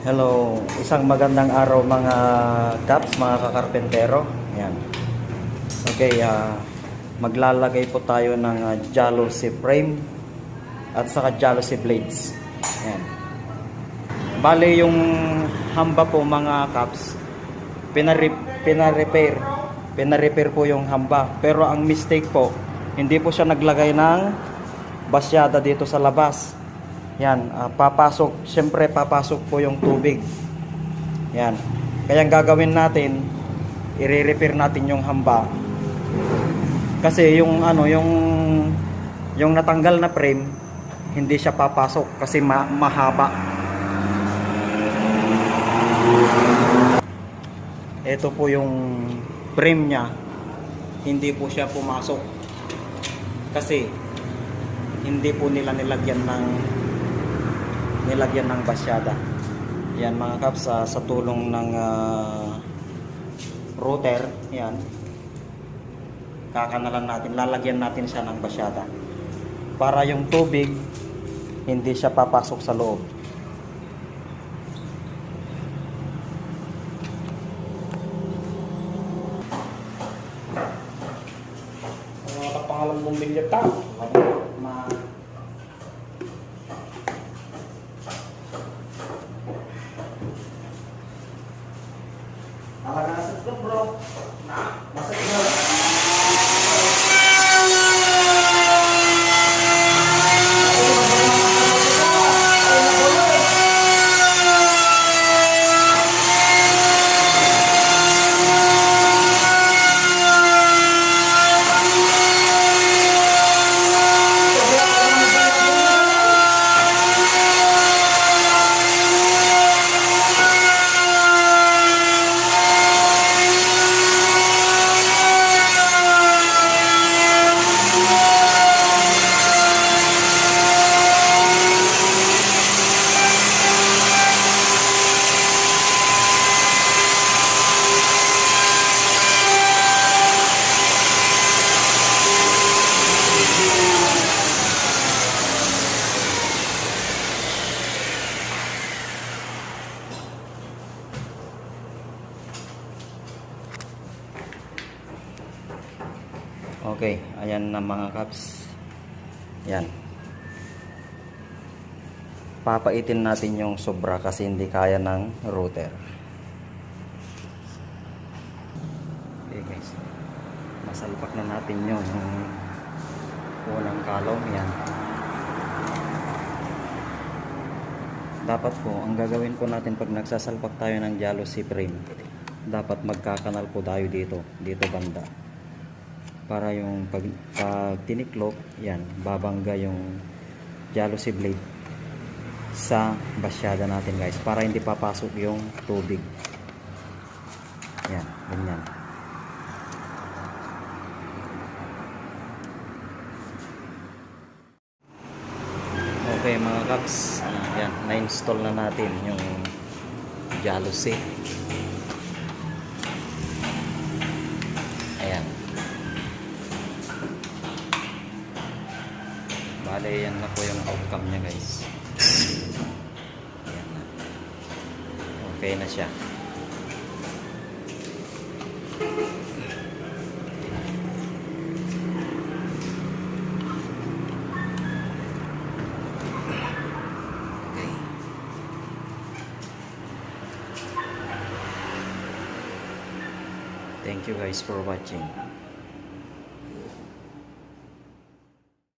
Hello, isang magandang araw mga kaps, mga kakarpentero. Yan. Okay, maglalagay po tayo ng jalousie frame at saka jalousie blades. Yan. Bale yung hamba po mga kaps, pinarepair po yung hamba. Pero ang mistake po, hindi po siya naglagay ng basyada dito sa labas. Yan, siyempre papasok po yung tubig. Yan. Kaya ang gagawin natin, i-repair natin yung hamba. Kasi yung natanggal na frame, hindi siya papasok kasi mahaba. Ito po yung frame niya, hindi po siya pumasok. Kasi hindi po nila nilagyan ng basyada. Yan mga kaps, sa tulong ng router, yan, kakanalan natin, lalagyan natin siya ng basyada para yung tubig hindi siya papasok sa loob. Mga pangalan mong bilyata. Alaga na sa bro. Masakit na. Okay, ayan na mga kaps. Yan. Papaitin natin yung sobra kasi hindi kaya ng router. Okay guys. Masalpak na natin yung unang kalong. Yan. Dapat po, ang gagawin po natin pag nagsasalpak tayo ng jalousie frame, dapat magkakanal po tayo dito banda. Para yung pag tiniklop, yan, babangga yung jalousie blade sa basyada natin guys, para hindi papasok yung tubig. Yan, ganyan. Okay mga kaps, yan, na-install na natin yung jalousie. Ayan. Bale, yan na po yung outcome nya guys. Ayan na. Okay na siya. Okay. Thank you guys for watching.